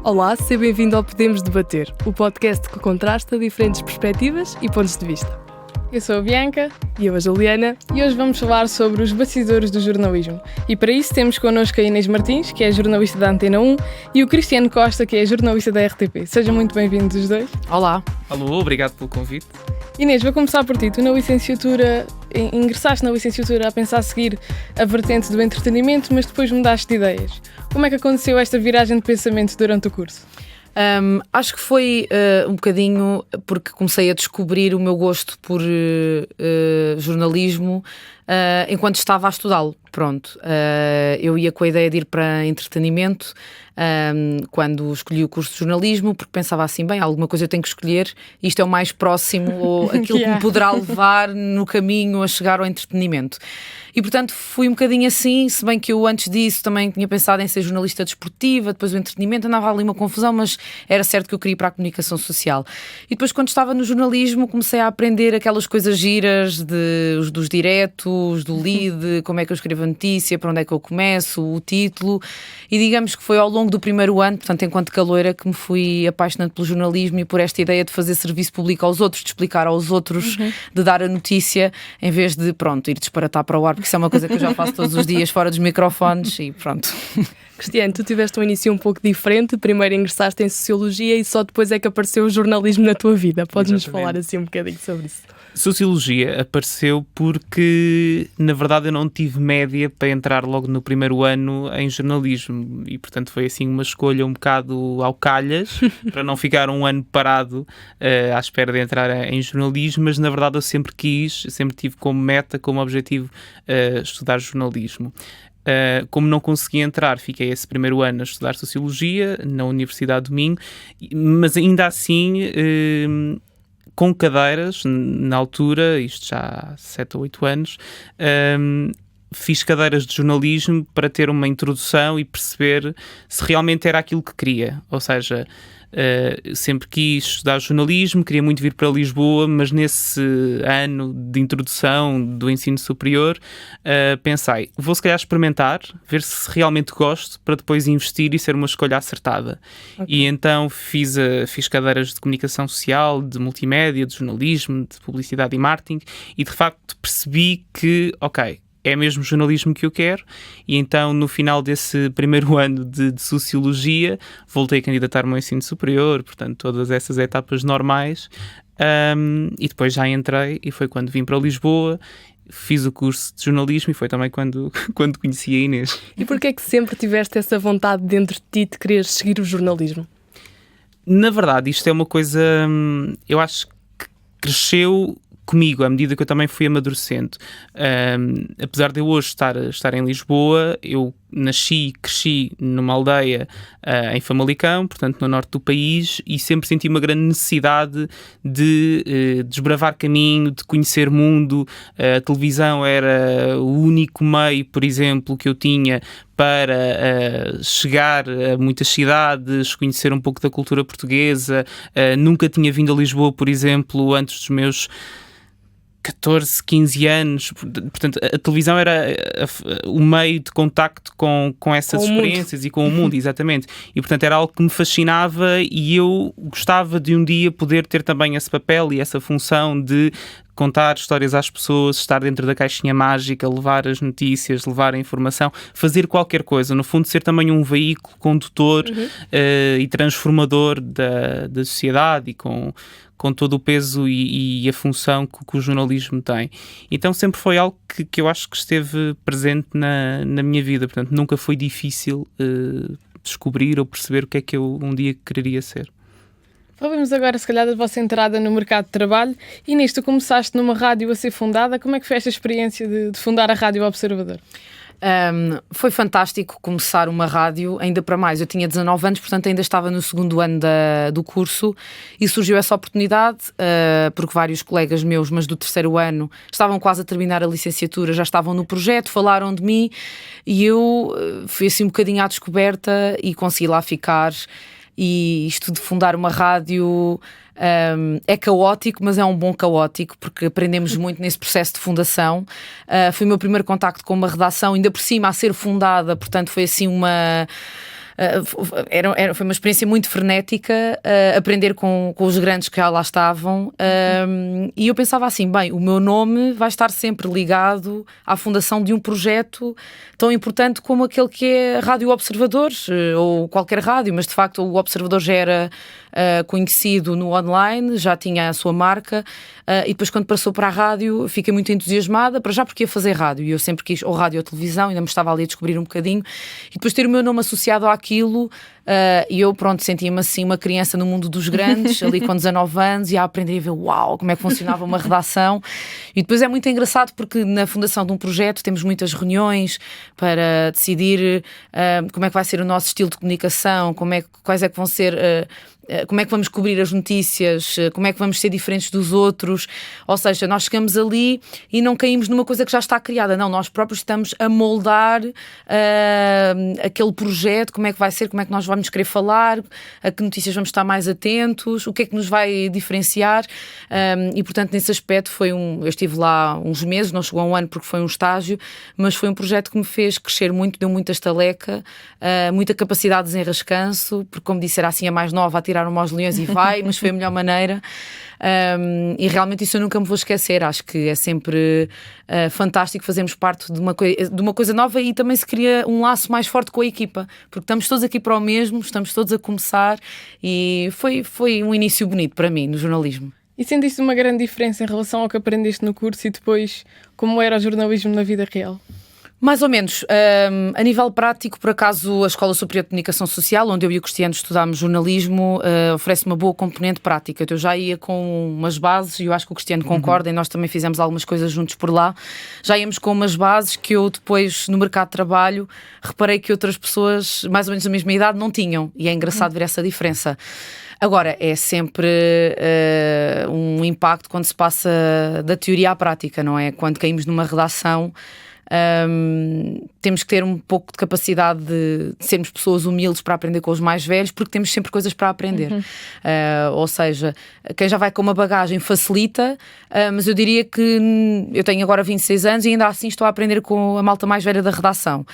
Olá, seja bem-vindo ao Podemos Debater, o podcast que contrasta diferentes perspectivas e pontos de vista. Eu sou a Bianca. E eu, a Juliana. E hoje vamos falar sobre os bastidores do jornalismo. E para isso temos connosco a Inês Martins, que é jornalista da Antena 1, e o Cristiano Costa, que é jornalista da RTP. Sejam muito bem-vindos os dois. Olá. Alô, obrigado pelo convite. Inês, vou começar por ti. Tu ingressaste na licenciatura a pensar seguir a vertente do entretenimento, mas depois mudaste de ideias. Como é que aconteceu esta viragem de pensamento durante o curso? Acho que foi um bocadinho porque comecei a descobrir o meu gosto por jornalismo enquanto estava a estudá-lo. Pronto, eu ia com a ideia de ir para entretenimento quando escolhi o curso de jornalismo, porque pensava assim, bem, alguma coisa eu tenho que escolher, isto é o mais próximo ou aquilo que me poderá levar no caminho a chegar ao entretenimento. E portanto fui um bocadinho assim, se bem que eu antes disso também tinha pensado em ser jornalista desportiva, depois o entretenimento, andava ali uma confusão, mas era certo que eu queria ir para a comunicação social. E depois quando estava no jornalismo comecei a aprender aquelas coisas giras dos diretos, do lead, como é que eu escrevo a notícia, para onde é que eu começo, o título, e digamos que foi ao longo do primeiro ano, portanto enquanto caloira, que me fui apaixonando pelo jornalismo e por esta ideia de fazer serviço público aos outros, de explicar aos outros, de dar a notícia, em vez de, ir disparatar para o ar, porque isso é uma coisa que eu já faço todos os dias fora dos microfones e pronto. Cristiano, tu tiveste um início um pouco diferente, primeiro ingressaste em Sociologia e só depois é que apareceu o jornalismo na tua vida. Podes-nos falar assim um bocadinho sobre isso? Sociologia apareceu porque, na verdade, eu não tive média para entrar logo no primeiro ano em jornalismo e, portanto, foi assim uma escolha um bocado ao calhas, para não ficar um ano parado à espera de entrar em jornalismo, mas, na verdade, eu sempre tive como meta, como objetivo, estudar jornalismo. Como não consegui entrar, fiquei esse primeiro ano a estudar Sociologia na Universidade do Minho, mas ainda assim, com cadeiras, na altura, isto já há 7 ou 8 anos, fiz cadeiras de jornalismo para ter uma introdução e perceber se realmente era aquilo que queria, ou seja, sempre quis estudar jornalismo, queria muito vir para Lisboa, mas nesse ano de introdução do ensino superior pensei, vou se calhar experimentar, ver se realmente gosto, para depois investir e ser uma escolha acertada. Okay. E então fiz cadeiras de comunicação social, de multimédia, de jornalismo, de publicidade e marketing, e de facto percebi que, é mesmo jornalismo que eu quero, e então no final desse primeiro ano de Sociologia voltei a candidatar-me ao ensino superior, portanto todas essas etapas normais, e depois já entrei e foi quando vim para Lisboa, fiz o curso de jornalismo e foi também quando conheci a Inês. E porquê é que sempre tiveste essa vontade dentro de ti de querer seguir o jornalismo? Na verdade isto é uma coisa, eu acho que cresceu comigo, à medida que eu também fui amadurecendo. Apesar de eu hoje estar em Lisboa, eu nasci e cresci numa aldeia em Famalicão, portanto no norte do país, e sempre senti uma grande necessidade de desbravar caminho, de conhecer mundo. A televisão era o único meio, por exemplo, que eu tinha para chegar a muitas cidades, conhecer um pouco da cultura portuguesa. Nunca tinha vindo a Lisboa, por exemplo, antes dos meus 14, 15 anos, portanto a televisão era o meio de contacto com essas experiências e com o mundo, exatamente, e portanto era algo que me fascinava e eu gostava de um dia poder ter também esse papel e essa função de contar histórias às pessoas, estar dentro da caixinha mágica, levar as notícias, levar a informação, fazer qualquer coisa, no fundo ser também um veículo condutor e transformador da sociedade e com todo o peso e a função que o jornalismo tem. Então sempre foi algo que eu acho que esteve presente na minha vida, portanto nunca foi difícil descobrir ou perceber o que é que eu um dia quereria ser. Falamos agora, se calhar, da vossa entrada no mercado de trabalho. E nisto, começaste numa rádio a ser fundada. Como é que foi esta experiência de fundar a Rádio Observador? Foi fantástico começar uma rádio, ainda para mais, eu tinha 19 anos, portanto ainda estava no segundo ano do curso e surgiu essa oportunidade, porque vários colegas meus, mas do terceiro ano, estavam quase a terminar a licenciatura, já estavam no projeto, falaram de mim e eu fui assim um bocadinho à descoberta e consegui lá ficar. E isto de fundar uma rádio é caótico, mas é um bom caótico, porque aprendemos muito nesse processo de fundação. Foi o meu primeiro contacto com uma redação, ainda por cima a ser fundada, portanto foi assim foi uma experiência muito frenética, aprender com os grandes que lá estavam, e eu pensava assim, bem, o meu nome vai estar sempre ligado à fundação de um projeto tão importante como aquele que é a Rádio Observadores, ou qualquer rádio, mas de facto o Observador já era conhecido no online, já tinha a sua marca, e depois quando passou para a rádio fiquei muito entusiasmada, para já porque ia fazer rádio, e eu sempre quis ou rádio ou televisão, ainda me estava ali a descobrir um bocadinho, e depois ter o meu nome associado àquilo, e eu, pronto, sentia-me assim uma criança no mundo dos grandes, ali com 19 anos, e a aprender a ver, uau, como é que funcionava uma redação. E depois é muito engraçado porque na fundação de um projeto temos muitas reuniões para decidir como é que vai ser o nosso estilo de comunicação, quais é que vão ser... como é que vamos cobrir as notícias, como é que vamos ser diferentes dos outros, ou seja, nós chegamos ali e não caímos numa coisa que já está criada, não, nós próprios estamos a moldar aquele projeto, como é que vai ser, como é que nós vamos querer falar, a que notícias vamos estar mais atentos, o que é que nos vai diferenciar, e portanto nesse aspecto eu estive lá uns meses, não chegou a um ano porque foi um estágio, mas foi um projeto que me fez crescer muito, deu muita estaleca, muita capacidade de desenrascanço, porque como disse, era assim a mais nova a tirar aos leões e vai, mas foi a melhor maneira, e realmente isso eu nunca me vou esquecer. Acho que é sempre fantástico fazermos parte de uma coisa nova, e também se cria um laço mais forte com a equipa, porque estamos todos aqui para o mesmo, estamos todos a começar, e foi um início bonito para mim no jornalismo. E sentiste uma grande diferença em relação ao que aprendeste no curso e depois como era o jornalismo na vida real? Mais ou menos. A nível prático, por acaso, a Escola Superior de Comunicação Social, onde eu e o Cristiano estudámos jornalismo, oferece uma boa componente prática. Eu já ia com umas bases, e eu acho que o Cristiano concorda, e nós também fizemos algumas coisas juntos por lá. Já íamos com umas bases que eu depois, no mercado de trabalho, reparei que outras pessoas, mais ou menos da mesma idade, não tinham. E é engraçado ver essa diferença. Agora, é sempre um impacto quando se passa da teoria à prática, não é? Quando caímos numa redação... temos que ter um pouco de capacidade de sermos pessoas humildes para aprender com os mais velhos, porque temos sempre coisas para aprender. Ou seja, quem já vai com uma bagagem facilita, mas eu diria que eu tenho agora 26 anos e ainda assim estou a aprender com a malta mais velha da redação.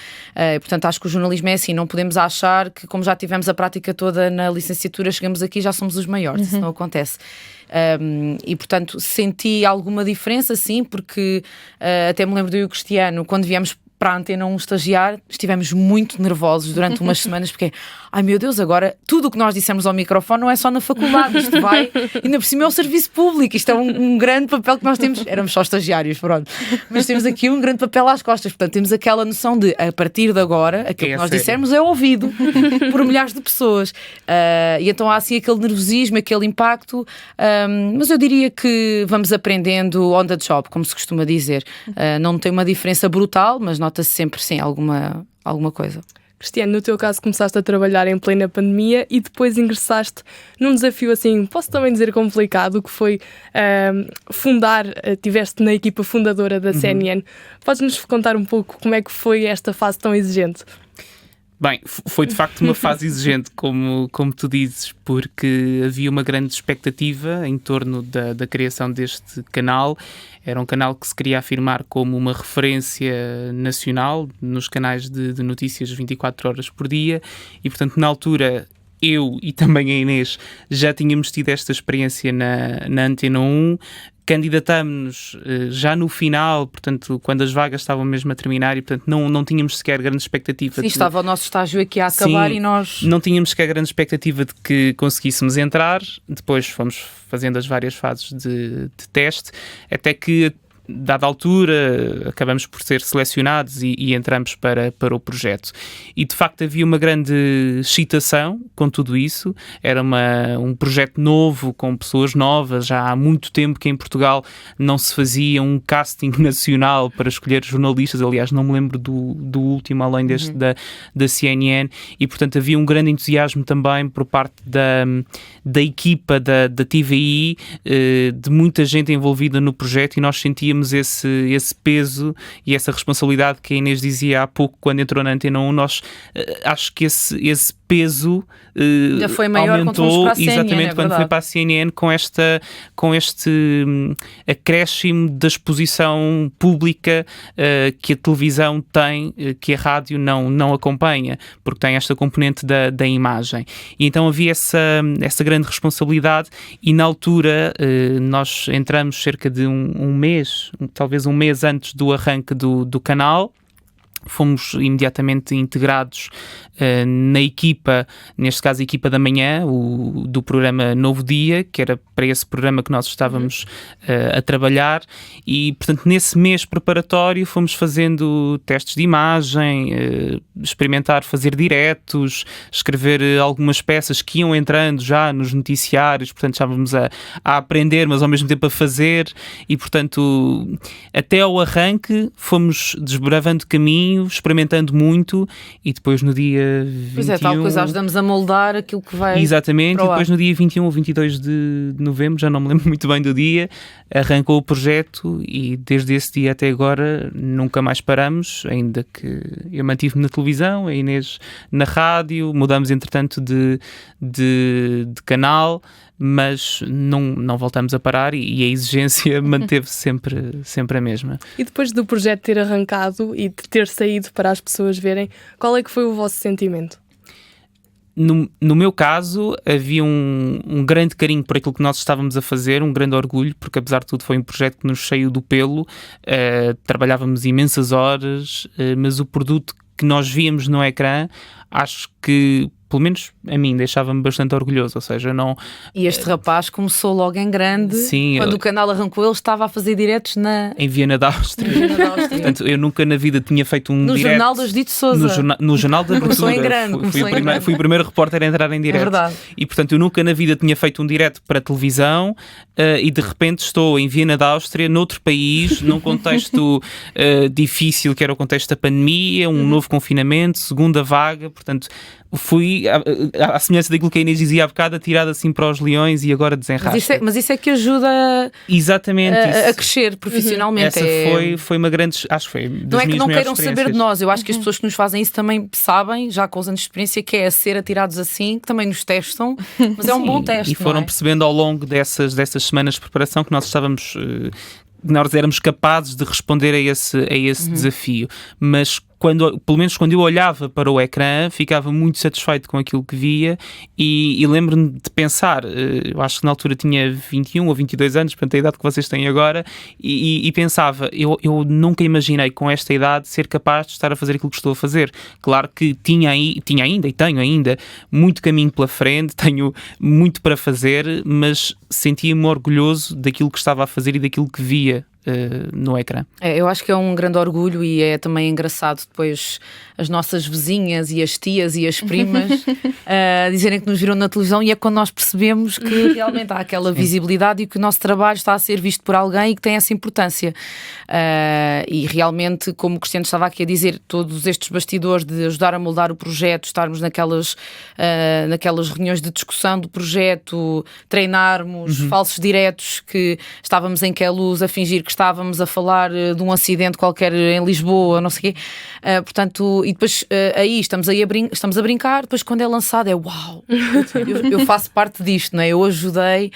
Portanto, acho que o jornalismo é assim, não podemos achar que, como já tivemos a prática toda na licenciatura, chegamos aqui e já somos os maiores. Isso não acontece. E portanto senti alguma diferença, sim, porque até me lembro do eu e o Cristiano, quando viemos para a Antena 1 estagiar, estivemos muito nervosos durante umas semanas, porque, ai meu Deus, agora tudo o que nós dissemos ao microfone não é só na faculdade, isto vai, ainda por cima é o serviço público, isto é um grande papel que nós temos, éramos só estagiários, pronto, mas temos aqui um grande papel às costas, portanto temos aquela noção de, a partir de agora, aquilo que nós dissermos é ouvido por milhares de pessoas, e então há assim aquele nervosismo, aquele impacto, mas eu diria que vamos aprendendo on the job, como se costuma dizer. Não tem uma diferença brutal, mas nota-se sempre, sim, alguma coisa. Cristiano, no teu caso começaste a trabalhar em plena pandemia e depois ingressaste num desafio assim, posso também dizer complicado, que foi estiveste na equipa fundadora da CNN. Podes-nos contar um pouco como é que foi esta fase tão exigente? Bem, foi de facto uma fase exigente, como tu dizes, porque havia uma grande expectativa em torno da criação deste canal. Era um canal que se queria afirmar como uma referência nacional nos canais de notícias 24 horas por dia e, portanto, na altura, eu e também a Inês já tínhamos tido esta experiência na Antena 1. Candidatámos-nos já no final, portanto, quando as vagas estavam mesmo a terminar e, portanto, não tínhamos sequer grande expectativa. Sim, estava o nosso estágio aqui a acabar. Sim, e nós... não tínhamos sequer grande expectativa de que conseguíssemos entrar. Depois fomos fazendo as várias fases de teste, até que, dada altura, acabamos por ser selecionados e entramos para o projeto. E, de facto, havia uma grande excitação com tudo isso. Era um projeto novo, com pessoas novas. Já há muito tempo que em Portugal não se fazia um casting nacional para escolher jornalistas. Aliás, não me lembro do último, além deste da CNN. E, portanto, havia um grande entusiasmo também por parte da equipa da TVI, de muita gente envolvida no projeto, e nós sentíamos sentíamos esse peso e essa responsabilidade que a Inês dizia há pouco quando entrou na Antena 1. Nós acho que esse peso já foi maior aumentou quando exatamente quando foi para a CNN, com este acréscimo da exposição pública que a televisão tem, que a rádio não acompanha, porque tem esta componente da imagem. E então havia essa grande responsabilidade, e na altura nós entramos cerca de um mês, talvez um mês antes do arranque do canal. Fomos imediatamente integrados na equipa, neste caso a equipa da manhã, do programa Novo Dia, que era para esse programa que nós estávamos a trabalhar, e portanto nesse mês preparatório fomos fazendo testes de imagem, experimentar fazer diretos, escrever algumas peças que iam entrando já nos noticiários, portanto estávamos a aprender, mas ao mesmo tempo a fazer, e portanto até ao arranque fomos desbravando caminho, experimentando muito, e depois no dia 21... Pois é, tal coisa, ajudamos a moldar aquilo que vai... Exatamente, e depois no dia 21 ou 22 de novembro, já não me lembro muito bem do dia, arrancou o projeto, e desde esse dia até agora nunca mais paramos, ainda que eu mantive-me na televisão, a Inês na rádio, mudamos entretanto de canal, mas não voltamos a parar, e a exigência manteve-se sempre a mesma. E depois do projeto ter arrancado e de ter saído para as pessoas verem, qual é que foi o vosso sentimento? No meu caso, havia um grande carinho por aquilo que nós estávamos a fazer, um grande orgulho, porque apesar de tudo foi um projeto que nos saiu do pelo, trabalhávamos imensas horas, mas o produto que nós víamos no ecrã, acho que, pelo menos a mim, deixava-me bastante orgulhoso, ou seja, não... E este rapaz começou logo em grande. Sim, quando o canal arrancou, ele estava a fazer diretos em Viena da Áustria. Portanto, eu nunca na vida tinha feito um direto... No jornal da Judite Sousa. No jornal da abertura. Começou em grande. Fui o primeiro repórter a entrar em direto. É verdade. E, portanto, eu nunca na vida tinha feito um direto para a televisão, e de repente estou em Viena da Áustria, noutro país, num contexto difícil, que era o contexto da pandemia, um novo confinamento, segunda vaga, portanto... Fui, à semelhança daquilo que a Inês dizia há bocado, atirado assim para os leões e agora desenrasca. Mas isso é que ajuda exatamente a crescer profissionalmente. Essa foi uma grande... Acho que foi das não é que minhas não maiores queiram saber de nós. Eu acho que as pessoas que nos fazem isso também sabem, já com os anos de experiência, que é a ser atirados assim, que também nos testam, mas é um bom teste. E foram percebendo ao longo dessas semanas de preparação que nós éramos capazes de responder a esse desafio. Mas pelo menos quando eu olhava para o ecrã, ficava muito satisfeito com aquilo que via, e lembro-me de pensar, eu acho que na altura tinha 21 ou 22 anos, portanto a idade que vocês têm agora, e pensava, eu nunca imaginei com esta idade ser capaz de estar a fazer aquilo que estou a fazer. Claro que tinha ainda e tenho ainda muito caminho pela frente, tenho muito para fazer, mas sentia-me orgulhoso daquilo que estava a fazer e daquilo que via no ecrã. Eu acho que é um grande orgulho, e é também engraçado depois as nossas vizinhas e as tias e as primas dizerem que nos viram na televisão, e é quando nós percebemos que realmente há aquela visibilidade e que o nosso trabalho está a ser visto por alguém e que tem essa importância. E realmente, como o Cristiano estava aqui a dizer, todos estes bastidores de ajudar a moldar o projeto, estarmos naquelas reuniões de discussão do projeto, treinarmos falsos diretos, que estávamos em Queluz a fingir que estávamos a falar de um acidente qualquer em Lisboa, não sei o quê. Portanto, e depois aí estamos a brincar, depois quando é lançado é uau, eu faço parte disto, não é? Eu ajudei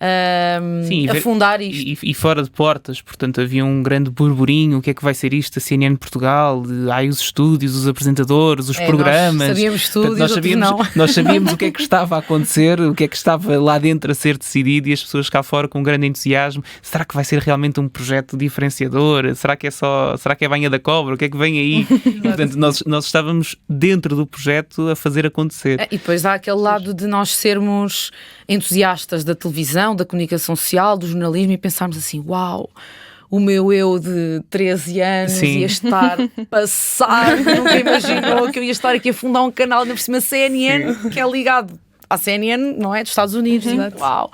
a fundar isto. E fora de portas, portanto, havia um grande burburinho. O que é que vai ser isto? A CNN Portugal, os estúdios, os apresentadores, os programas. Nós sabíamos tudo, nós sabíamos o que é que estava a acontecer, o que é que estava lá dentro a ser decidido, e as pessoas cá fora com grande entusiasmo. Será que vai ser realmente um projeto diferenciador? Será que é a banha da cobra? O que é que vem aí? Portanto, nós estávamos dentro do projeto a fazer acontecer. E depois há aquele lado de nós sermos entusiastas da televisão, da comunicação social, do jornalismo, e pensarmos assim, uau, o meu eu de 13 anos ia estar passado, nunca imaginou que eu ia estar aqui a fundar um canal, ainda por cima CNN, que é ligado à CNN, não é? Dos Estados Unidos. Uau!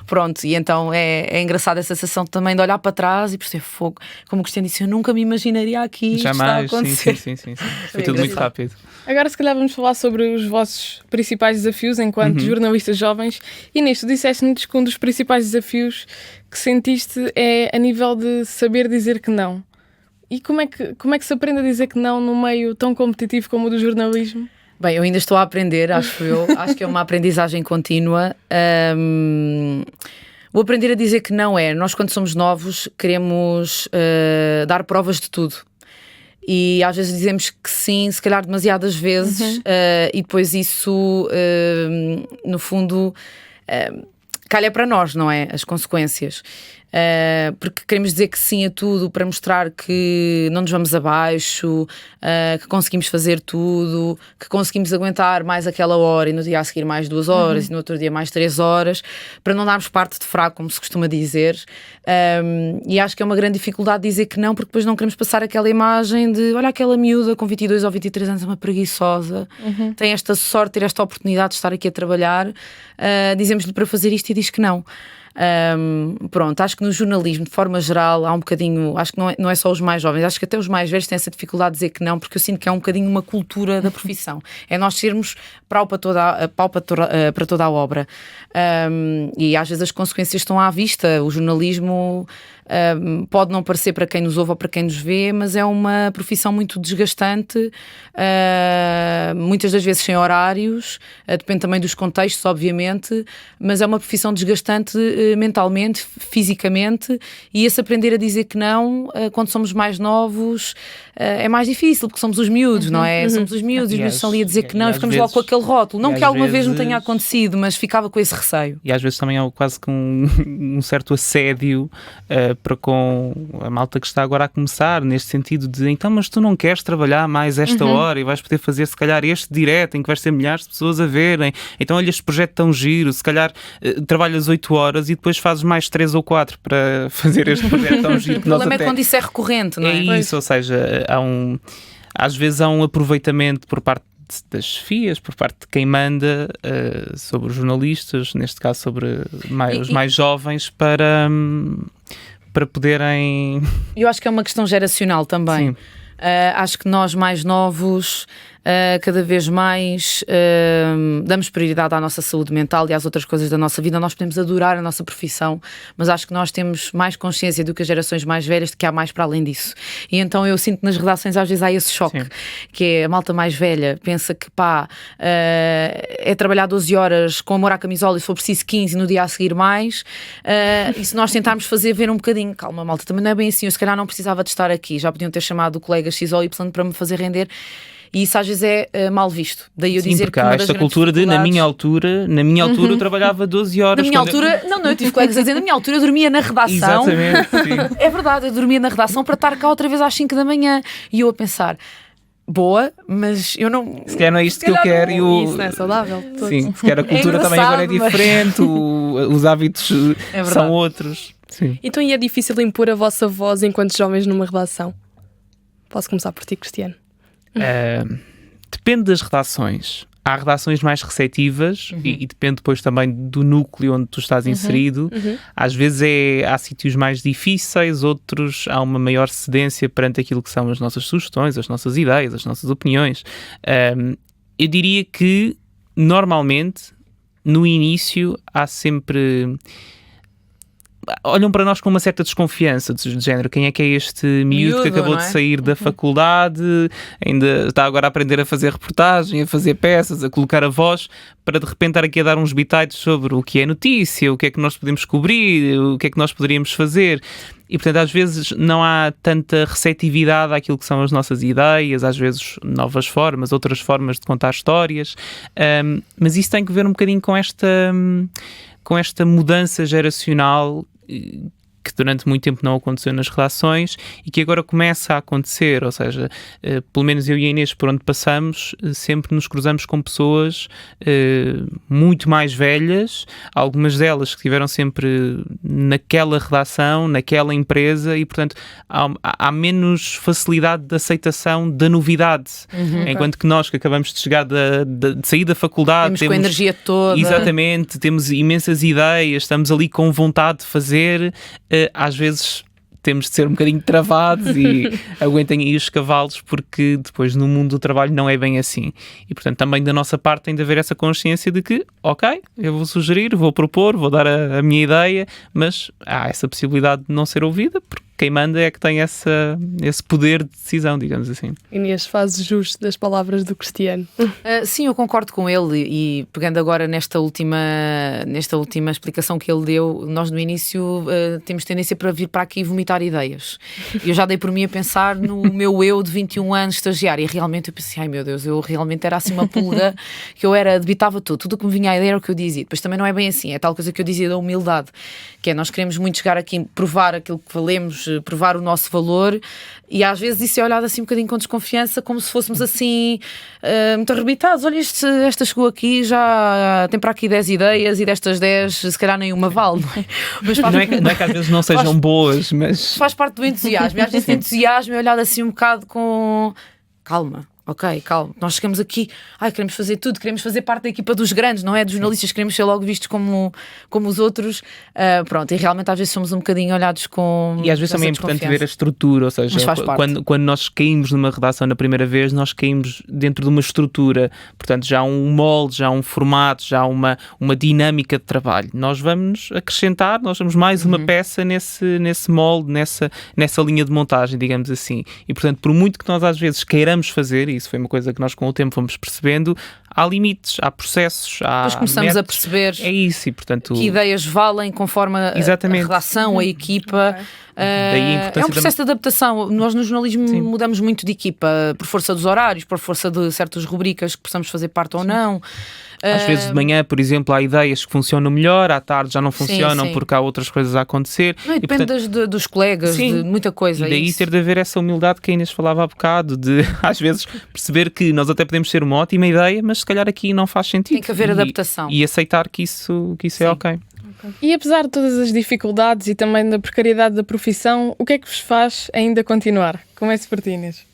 Pronto, e então é engraçado essa sensação também de olhar para trás e perceber fogo. Como o Cristiano disse, eu nunca me imaginaria aqui isto está a acontecer. Sim. Foi tudo muito rápido. Agora, se calhar, vamos falar sobre os vossos principais desafios enquanto jornalistas jovens. E nisto, disseste-nos que um dos principais desafios que sentiste é a nível de saber dizer que não. E como é que se aprende a dizer que não num meio tão competitivo como o do jornalismo? Bem, eu ainda estou a aprender, acho eu. Acho que é uma aprendizagem contínua. O aprender a dizer que não é. Nós, quando somos novos, queremos dar provas de tudo. E às vezes dizemos que sim, se calhar demasiadas vezes, e depois isso, no fundo, calha para nós, não é? As consequências. Porque queremos dizer que sim a tudo para mostrar que não nos vamos abaixo, que conseguimos fazer tudo, que conseguimos aguentar mais aquela hora e no dia a seguir mais 2 horas e no outro dia mais 3 horas, para não darmos parte de fraco, como se costuma dizer. E acho que é uma grande dificuldade dizer que não, porque depois não queremos passar aquela imagem de olha aquela miúda com 22 ou 23 anos, é uma preguiçosa, tem esta sorte, ter esta oportunidade de estar aqui a trabalhar, dizemos-lhe para fazer isto e diz que não. Pronto, acho que no jornalismo, de forma geral, há um bocadinho, acho que não é só os mais jovens, acho que até os mais velhos têm essa dificuldade de dizer que não, porque eu sinto que é um bocadinho uma cultura da profissão, é nós sermos pau para toda a obra, e às vezes as consequências estão à vista. O jornalismo pode não parecer para quem nos ouve ou para quem nos vê, mas é uma profissão muito desgastante, muitas das vezes sem horários, depende também dos contextos, obviamente, mas é uma profissão desgastante mentalmente, fisicamente, e esse aprender a dizer que não, quando somos mais novos, é mais difícil, porque somos os miúdos, não é? Somos os miúdos, e os miúdos estão ali a dizer que não, e ficamos logo com aquele rótulo. Não que alguma vez não tenha acontecido, mas ficava com esse receio. E às vezes também é quase que um certo assédio para com a malta que está agora a começar, neste sentido de então, mas tu não queres trabalhar mais esta hora e vais poder fazer se calhar este direto em que vais ter milhares de pessoas a verem, então olha este projeto tão giro, se calhar trabalhas 8 horas e depois fazes mais 3 ou 4 para fazer este projeto tão giro. O problema é quando isso é recorrente, não é? É isso, ou seja, às vezes há um aproveitamento por parte das chefias, por parte de quem manda, sobre os jornalistas, neste caso sobre os mais jovens, para poderem... Eu acho que é uma questão geracional também. Acho que nós mais novos cada vez mais damos prioridade à nossa saúde mental e às outras coisas da nossa vida. Nós podemos adorar a nossa profissão, mas acho que nós temos mais consciência do que as gerações mais velhas de que há mais para além disso. E então eu sinto nas redações às vezes há esse choque, que é a malta mais velha pensa que é trabalhar 12 horas com amor à camisola e se for preciso 15 e no dia a seguir mais, e se nós tentarmos fazer ver um bocadinho, calma malta, também não é bem assim, eu se calhar não precisava de estar aqui, já podiam ter chamado o colega X ou Y para me fazer render. E isso às vezes é mal visto. Daí eu dizer porque há esta cultura de, na minha altura eu trabalhava 12 horas. Na minha altura, eu tive colegas a dizer, na minha altura eu dormia na redação. Exatamente, sim. É verdade, eu dormia na redação para estar cá outra vez às 5 da manhã. E eu a pensar, boa, mas eu não... Se calhar não é isto que eu quero. Isso não é saudável. Sim, se calhar a cultura também agora é diferente, os hábitos são outros. Sim. Então, e é difícil impor a vossa voz enquanto jovens numa redação? Posso começar por ti, Cristiano? Depende das redações. Há redações mais receptivas e depende depois também do núcleo onde tu estás inserido. Às vezes há sítios mais difíceis, outros há uma maior cedência perante aquilo que são as nossas sugestões, as nossas ideias, as nossas opiniões. Eu diria que normalmente no início há sempre... olham para nós com uma certa desconfiança de género, quem é que é este miúdo que acabou de sair da faculdade, ainda está agora a aprender a fazer reportagem, a fazer peças, a colocar a voz, para de repente estar aqui a dar uns bitites sobre o que é notícia, o que é que nós podemos cobrir, o que é que nós poderíamos fazer. E, portanto, às vezes não há tanta receptividade àquilo que são as nossas ideias, às vezes novas formas, outras formas de contar histórias, mas isso tem que ver um bocadinho com esta mudança geracional que durante muito tempo não aconteceu nas redações e que agora começa a acontecer, ou seja, pelo menos eu e a Inês, por onde passamos, sempre nos cruzamos com pessoas muito mais velhas, algumas delas que estiveram sempre naquela redação, naquela empresa e, portanto, há menos facilidade de aceitação da novidade, enquanto que nós que acabamos de chegar de sair da faculdade temos com a energia toda. Exatamente, temos imensas ideias, estamos ali com vontade de fazer, às vezes temos de ser um bocadinho travados e aguentem aí os cavalos, porque depois no mundo do trabalho não é bem assim. E portanto também da nossa parte tem de haver essa consciência de que, ok, eu vou sugerir, vou propor, vou dar a minha ideia, mas há essa possibilidade de não ser ouvida, porque quem manda é que tem esse poder de decisão, digamos assim. Inês, fazes jus das palavras do Cristiano. Sim, eu concordo com ele e pegando agora nesta última explicação que ele deu, nós no início temos tendência para vir para aqui vomitar ideias. Eu já dei por mim a pensar no meu eu de 21 anos estagiária e realmente eu pensei, ai meu Deus, eu realmente era assim uma pulga que eu debitava tudo o que me vinha à ideia era o que eu dizia. Depois também não é bem assim, é tal coisa que eu dizia da humildade, que é nós queremos muito chegar aqui, provar aquilo que valemos, provar o nosso valor e às vezes isso é olhado assim um bocadinho com desconfiança, como se fôssemos assim muito arrebitados. Olha, esta chegou aqui, já tem para aqui 10 ideias e destas 10 se calhar nenhuma vale, não é? Mas não é que às vezes não sejam boas, mas faz parte do entusiasmo e às vezes o entusiasmo é olhado assim um bocado com calma. Ok, calma, nós chegamos aqui, queremos fazer tudo, queremos fazer parte da equipa dos grandes, não é? Dos jornalistas, queremos ser logo vistos como os outros, pronto, e realmente às vezes somos um bocadinho olhados com e às vezes também é importante ver a estrutura, ou seja, quando nós caímos numa redação na primeira vez, nós caímos dentro de uma estrutura, portanto já há um molde, já há um formato, já há uma dinâmica de trabalho. Nós vamos acrescentar, nós somos mais uma peça nesse molde, nessa linha de montagem, digamos assim, e portanto por muito que nós às vezes queiramos fazer, e isso foi uma coisa que nós com o tempo fomos percebendo, há limites, há processos, depois começamos a perceber e portanto, que ideias valem conforme a redação, a equipa. É um processo de adaptação. Nós no jornalismo mudamos muito de equipa por força dos horários, por força de certas rubricas que possamos fazer parte ou não. Às vezes de manhã, por exemplo, há ideias que funcionam melhor, à tarde já não funcionam porque há outras coisas a acontecer. Não, e depende dos colegas, de muita coisa. E daí ter de haver essa humildade que a Inês falava há bocado, de às vezes perceber que nós até podemos ter uma ótima ideia, mas se calhar aqui não faz sentido. Tem que haver adaptação. E aceitar que isso é ok. E apesar de todas as dificuldades e também da precariedade da profissão, o que é que vos faz ainda continuar? Comece por ti, Inês.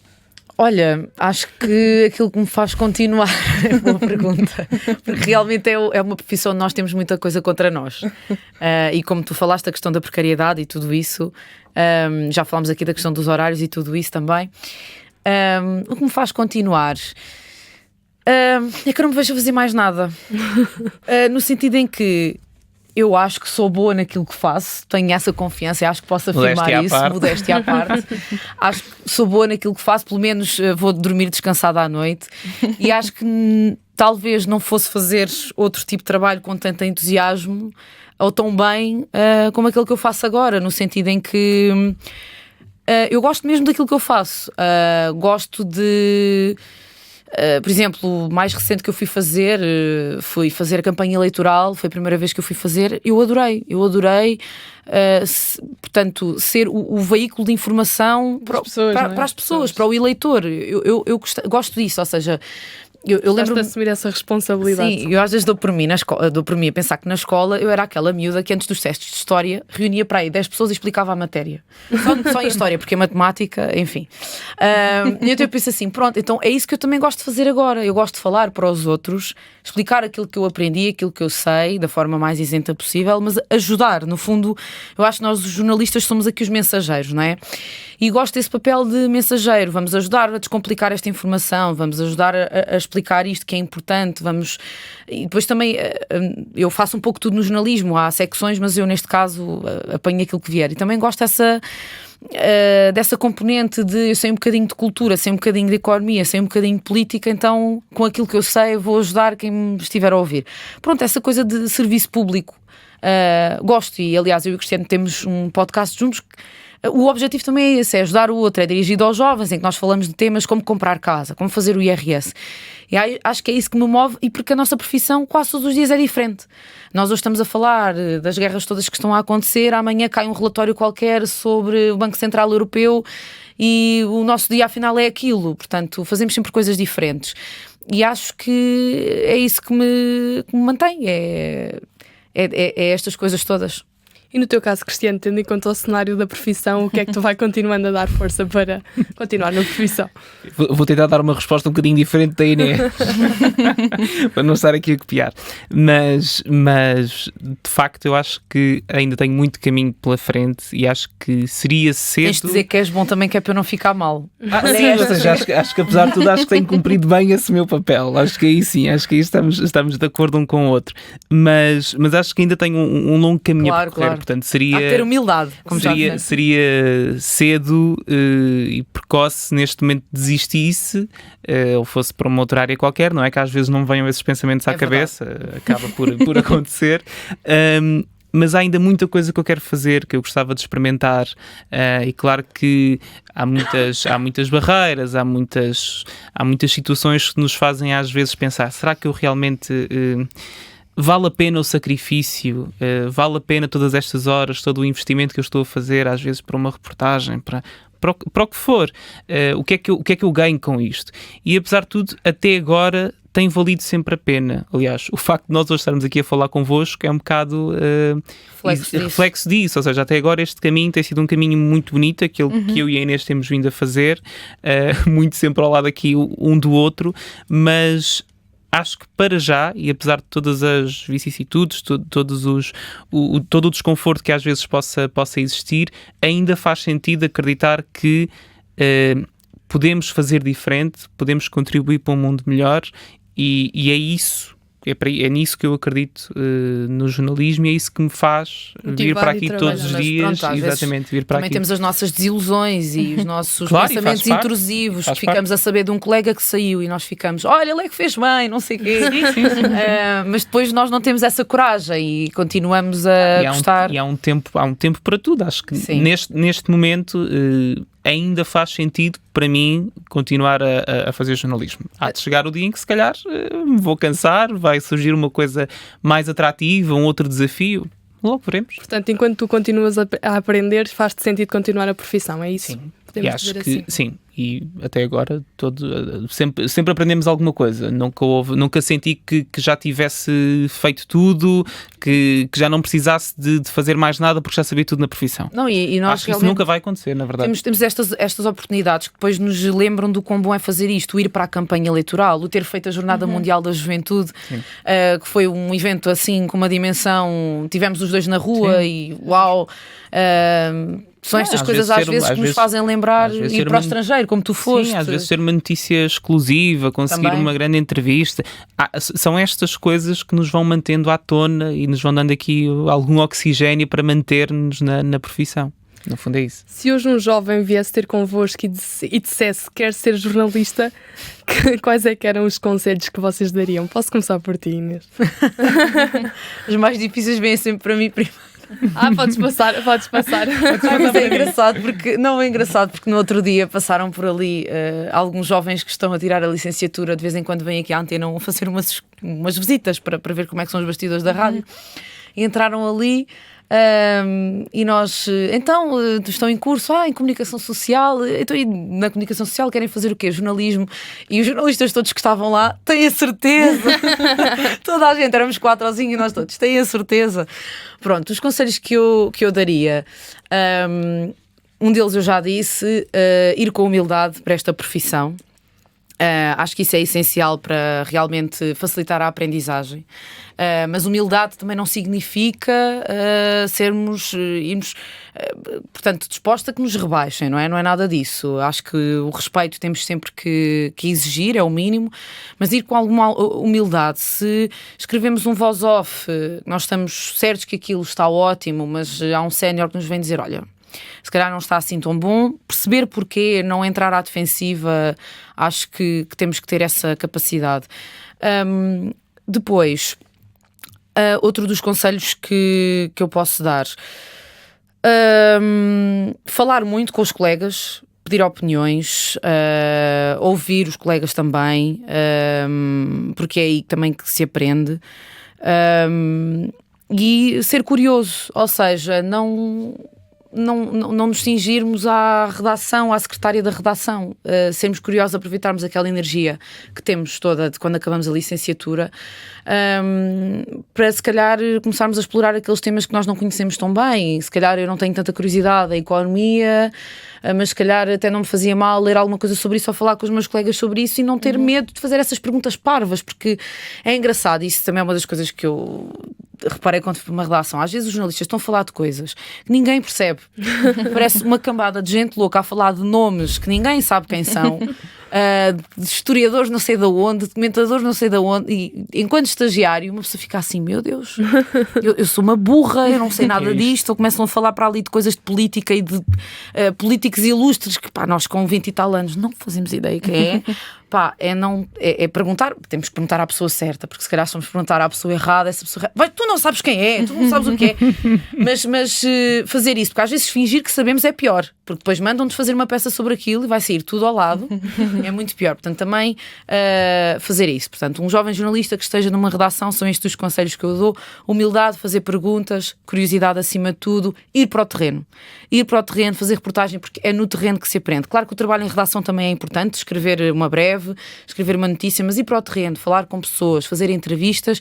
Olha, acho que aquilo que me faz continuar é boa pergunta, porque realmente é uma profissão onde nós temos muita coisa contra nós. E como tu falaste, a questão da precariedade e tudo isso, já falámos aqui da questão dos horários e tudo isso também. O que me faz continuar é que eu não me vejo a fazer mais nada. No sentido em que eu acho que sou boa naquilo que faço, tenho essa confiança, acho que posso afirmar isso, modéstia à parte. Acho que sou boa naquilo que faço, pelo menos vou dormir descansada à noite. E acho que talvez não fosse fazer outro tipo de trabalho com tanto entusiasmo ou tão bem como aquele que eu faço agora, no sentido em que eu gosto mesmo daquilo que eu faço. Gosto de... por exemplo, o mais recente que eu fui fazer a campanha eleitoral, foi a primeira vez que eu fui fazer, eu adorei, portanto, ser o veículo de informação para as pessoas, para o eleitor, eu gosto disso, ou seja, eu lembro de assumir essa responsabilidade. Sim, eu às vezes dou por mim a pensar que na escola eu era aquela miúda que antes dos testes de história reunia para aí 10 pessoas e explicava a matéria. Só em história, porque é matemática, enfim. E então eu penso assim, pronto, então é isso que eu também gosto de fazer agora. Eu gosto de falar para os outros, explicar aquilo que eu aprendi, aquilo que eu sei, da forma mais isenta possível, mas ajudar. No fundo, eu acho que nós os jornalistas somos aqui os mensageiros, não é? E gosto desse papel de mensageiro. Vamos ajudar a descomplicar esta informação, vamos ajudar a explicar isto que é importante, e depois também eu faço um pouco tudo no jornalismo, há secções, mas eu neste caso apanho aquilo que vier, e também gosto dessa componente de eu sei um bocadinho de cultura, sei um bocadinho de economia, sei um bocadinho de política, então com aquilo que eu sei vou ajudar quem me estiver a ouvir. Pronto, essa coisa de serviço público gosto, e aliás eu e o Cristiano temos um podcast juntos o objetivo também é esse, é ajudar o outro, é dirigido aos jovens, em que nós falamos de temas como comprar casa, como fazer o IRS. E acho que é isso que me move, e porque a nossa profissão quase todos os dias é diferente. Nós hoje estamos a falar das guerras todas que estão a acontecer, amanhã cai um relatório qualquer sobre o Banco Central Europeu e o nosso dia afinal é aquilo. Portanto, fazemos sempre coisas diferentes. E acho que é isso que me mantém, é estas coisas todas. E no teu caso, Cristiano, tendo em conta o cenário da profissão, o que é que tu vai continuando a dar força para continuar na profissão? Vou tentar dar uma resposta um bocadinho diferente da Inês, para não estar aqui a copiar. Mas, de facto, eu acho que ainda tenho muito caminho pela frente e acho que seria cedo... Tens de dizer que és bom também, que é para eu não ficar mal. Sim, ou seja, acho que apesar de tudo, acho que tenho cumprido bem esse meu papel. Acho que aí sim, acho que aí estamos de acordo um com o outro. Mas acho que ainda tenho um longo caminho a percorrer. Claro. Portanto, seria... Há que ter humildade, como seria cedo e precoce neste momento desistisse ou fosse para uma outra área qualquer, não é que às vezes não venham esses pensamentos à cabeça, acaba por acontecer. Mas há ainda muita coisa que eu quero fazer, que eu gostava de experimentar, e claro que há muitas barreiras, há muitas situações que nos fazem às vezes pensar, será que eu realmente... vale a pena o sacrifício, vale a pena todas estas horas, todo o investimento que eu estou a fazer, às vezes para uma reportagem, para o que for, o que é que eu ganho com isto? E apesar de tudo, até agora tem valido sempre a pena. Aliás, o facto de nós hoje estarmos aqui a falar convosco é um bocado reflexo disso, ou seja, até agora este caminho tem sido um caminho muito bonito, aquele que eu e a Inês temos vindo a fazer, muito sempre ao lado aqui um do outro, mas... acho que para já, e apesar de todas as vicissitudes, todo o desconforto que às vezes possa existir, ainda faz sentido acreditar que podemos fazer diferente, podemos contribuir para um mundo melhor e é isso. É nisso que eu acredito no jornalismo e é isso que me faz vir para aqui todos os dias. Pronto, exatamente, vir para também aqui. temos as nossas desilusões e os nossos pensamentos intrusivos, que ficamos a saber de um colega que saiu e nós ficamos, olha, ele é que fez bem, não sei o quê. Mas depois nós não temos essa coragem e continuamos a gostar. E há um tempo para tudo. Acho que neste momento... ainda faz sentido para mim continuar a fazer jornalismo. Há de chegar o dia em que se calhar me vou cansar, vai surgir uma coisa mais atrativa, um outro desafio. Logo veremos. Portanto, enquanto tu continuas a aprender, faz-te sentido continuar a profissão, é isso? Sim. E acho que sim, e até agora sempre aprendemos alguma coisa. Nunca senti que já tivesse feito tudo, que já não precisasse de fazer mais nada porque já sabia tudo na profissão. Não, e nós acho que isso nunca vai acontecer, na verdade. Temos estas oportunidades que depois nos lembram do quão bom é fazer isto, o ir para a campanha eleitoral, o ter feito a Jornada Mundial da Juventude, que foi um evento assim com uma dimensão, tivemos os dois na rua e uau... são estas coisas às vezes que nos fazem lembrar ir para o estrangeiro, como tu foste. Sim, às vezes ser uma notícia exclusiva, conseguir uma grande entrevista. São estas coisas que nos vão mantendo à tona e nos vão dando aqui algum oxigénio para manter-nos na profissão. No fundo é isso. Se hoje um jovem viesse ter convosco e dissesse que quer ser jornalista, quais é que eram os conselhos que vocês dariam? Posso começar por ti, Inês? Os mais difíceis vêm sempre para mim primeiro. Podes passar. Mas é engraçado porque no outro dia passaram por ali alguns jovens que estão a tirar a licenciatura, de vez em quando vêm aqui à Antena a fazer umas visitas para ver como é que são os bastidores da rádio. E entraram ali e nós, então, estão em curso em comunicação social, então, e na comunicação social querem fazer o quê? Jornalismo. E os jornalistas todos que estavam lá têm a certeza. Toda a gente, éramos 4 e nós todos, têm a certeza. Pronto, os conselhos que eu daria, um deles eu já disse, ir com humildade para esta profissão. Acho que isso é essencial para realmente facilitar a aprendizagem, mas humildade também não significa irmos portanto, disposta a que nos rebaixem, não é nada disso. Acho que o respeito temos sempre que exigir, é o mínimo, mas ir com alguma humildade. Se escrevemos um voz off, nós estamos certos que aquilo está ótimo, mas há um sénior que nos vem dizer, olha, se calhar não está assim tão bom, perceber porquê, não entrar à defensiva, acho que temos que ter essa capacidade. Depois, outro dos conselhos que eu posso dar, Falar muito com os colegas, pedir opiniões, ouvir os colegas também, porque é aí também que se aprende. E ser curioso, ou seja, não nos cingirmos à redação, à secretária da redação, sermos curiosos, aproveitarmos aquela energia que temos toda de quando acabamos a licenciatura, para se calhar começarmos a explorar aqueles temas que nós não conhecemos tão bem. Se calhar eu não tenho tanta curiosidade em economia, mas se calhar até não me fazia mal ler alguma coisa sobre isso ou falar com os meus colegas sobre isso e não ter medo de fazer essas perguntas parvas, porque é engraçado. Isso também é uma das coisas que eu reparei quando fui para uma redação. Às vezes os jornalistas estão a falar de coisas que ninguém percebe. Parece uma cambada de gente louca a falar de nomes que ninguém sabe quem são, de historiadores não sei de onde, de comentadores não sei de onde, e enquanto estagiário uma pessoa fica assim, meu Deus, eu sou uma burra, eu não sei nada disto, ou começam a falar para ali de coisas de política e de políticos ilustres que nós com 20 e tal anos não fazemos ideia quem é. É perguntar, temos que perguntar à pessoa certa, porque se calhar se vamos perguntar à pessoa errada, essa pessoa tu não sabes quem é, tu não sabes o que é, mas fazer isso, porque às vezes fingir que sabemos é pior, porque depois mandam-nos fazer uma peça sobre aquilo e vai sair tudo ao lado, é muito pior. Portanto, também fazer isso. Portanto, um jovem jornalista que esteja numa redação, são estes os conselhos que eu dou: humildade, fazer perguntas, curiosidade acima de tudo, ir para o terreno, fazer reportagem, porque é no terreno que se aprende. Claro que o trabalho em redação também é importante, escrever uma breve, escrever uma notícia, mas ir para o terreno, falar com pessoas, fazer entrevistas.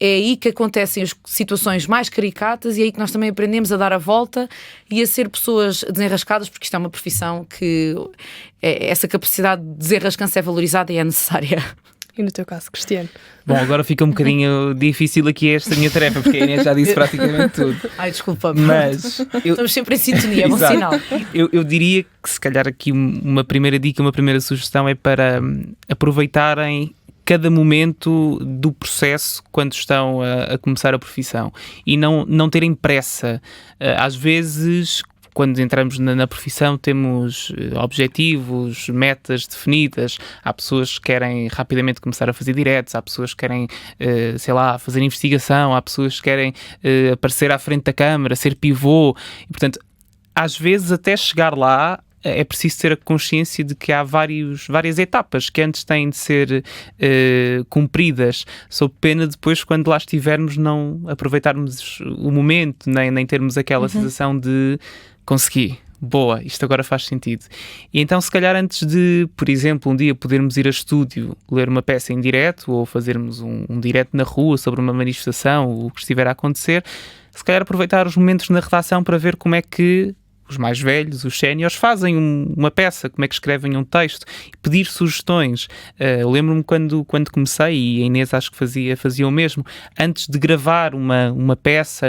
É aí que acontecem as situações mais caricatas e é aí que nós também aprendemos a dar a volta e a ser pessoas desenrascadas, porque isto é uma profissão que essa capacidade de desenrascança é valorizada e é necessária. E no teu caso, Cristiano? Bom, agora fica um bocadinho difícil aqui esta minha tarefa, porque a Inês já disse praticamente tudo. Ai, desculpa-me. Mas estamos sempre em sintonia, é bom sinal. Eu diria que se calhar aqui uma primeira dica, uma primeira sugestão é para aproveitarem cada momento do processo quando estão a começar a profissão e não terem pressa. Às vezes, quando entramos na profissão, temos objetivos, metas definidas. Há pessoas que querem rapidamente começar a fazer diretos, há pessoas que querem, fazer investigação, há pessoas que querem aparecer à frente da câmara, ser pivô. E, portanto, às vezes, até chegar lá, é preciso ter a consciência de que há várias etapas que antes têm de ser cumpridas, sob pena depois, quando lá estivermos, não aproveitarmos o momento, nem termos aquela sensação de consegui, boa, isto agora faz sentido. E então, se calhar, antes de, por exemplo, um dia podermos ir a estúdio ler uma peça em direto ou fazermos um direto na rua sobre uma manifestação, o que estiver a acontecer, se calhar aproveitar os momentos na redação para ver como é que os mais velhos, os séniores, fazem uma peça, como é que escrevem um texto, pedir sugestões. Eu lembro-me quando comecei, e a Inês acho que fazia o mesmo, antes de gravar uma peça,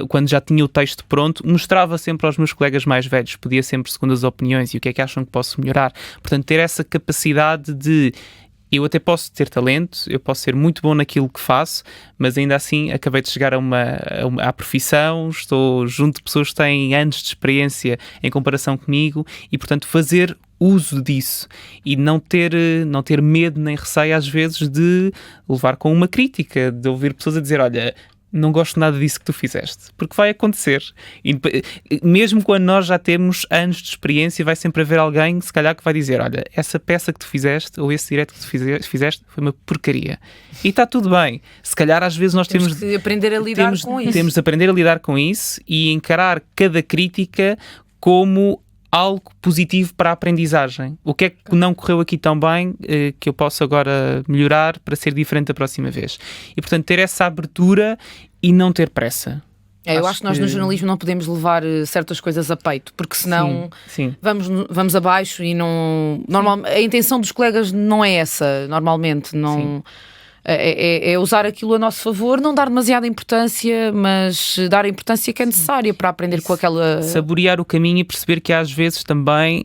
quando já tinha o texto pronto, mostrava sempre aos meus colegas mais velhos, pedia sempre segundo as opiniões e o que é que acham que posso melhorar. Portanto, ter essa capacidade de eu até posso ter talento, eu posso ser muito bom naquilo que faço, mas ainda assim acabei de chegar à profissão, estou junto de pessoas que têm anos de experiência em comparação comigo e, portanto, fazer uso disso e não ter medo nem receio às vezes de levar com uma crítica, de ouvir pessoas a dizer, olha, não gosto nada disso que tu fizeste, porque vai acontecer. E, mesmo quando nós já temos anos de experiência, vai sempre haver alguém, se calhar, que vai dizer, olha, essa peça que tu fizeste, ou esse direto que tu fizeste, foi uma porcaria. E está tudo bem. Se calhar, às vezes, nós temos de aprender a lidar com isso. Temos de aprender a lidar com isso e encarar cada crítica como algo positivo para a aprendizagem. O que é que não correu aqui tão bem que eu posso agora melhorar para ser diferente da próxima vez? E, portanto, ter essa abertura e não ter pressa. Eu acho que nós no jornalismo não podemos levar certas coisas a peito, porque senão sim. Vamos abaixo e não... a intenção dos colegas não é essa, normalmente. Não... É usar aquilo a nosso favor, não dar demasiada importância, mas dar a importância que é necessária para aprender com aquela... Saborear o caminho e perceber que às vezes também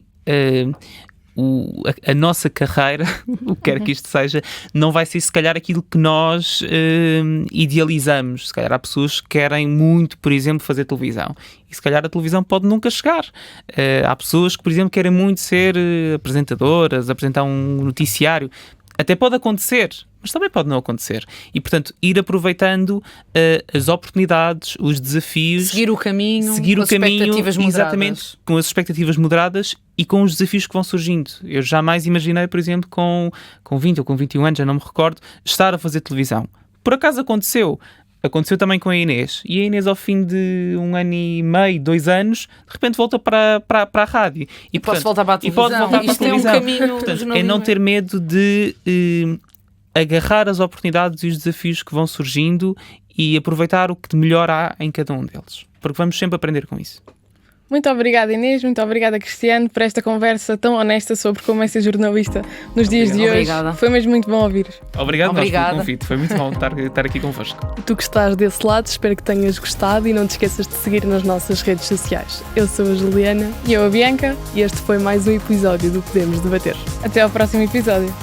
a nossa carreira, o que quer que isto seja, não vai ser se calhar aquilo que nós idealizamos. Se calhar há pessoas que querem muito, por exemplo, fazer televisão. E se calhar a televisão pode nunca chegar. Há pessoas que, por exemplo, querem muito ser apresentadoras, apresentar um noticiário. Até pode acontecer, mas também pode não acontecer. E, portanto, ir aproveitando as oportunidades, os desafios. Seguir o caminho, seguir com o as caminho, expectativas moderadas. exatamente, com as expectativas moderadas e com os desafios que vão surgindo. Eu jamais imaginei, por exemplo, com 20 ou com 21 anos, já não me recordo, estar a fazer televisão. Por acaso aconteceu. Aconteceu também com a Inês. E a Inês, ao fim de 1 ano e meio, 2 anos, de repente volta para a rádio. E pode voltar para a televisão. Isto é um caminho. Portanto, é não ter medo de agarrar as oportunidades e os desafios que vão surgindo e aproveitar o que de melhor há em cada um deles. Porque vamos sempre aprender com isso. Muito obrigada, Inês. Muito obrigada, Cristiano, por esta conversa tão honesta sobre como é ser jornalista nos dias de hoje. Obrigada. Foi mesmo muito bom ouvir. Obrigado nós pelo convite. Foi muito bom estar aqui convosco. Tu que estás desse lado, espero que tenhas gostado e não te esqueças de seguir nas nossas redes sociais. Eu sou a Juliana. E eu, a Bianca. E este foi mais um episódio do Podemos Debater. Até ao próximo episódio.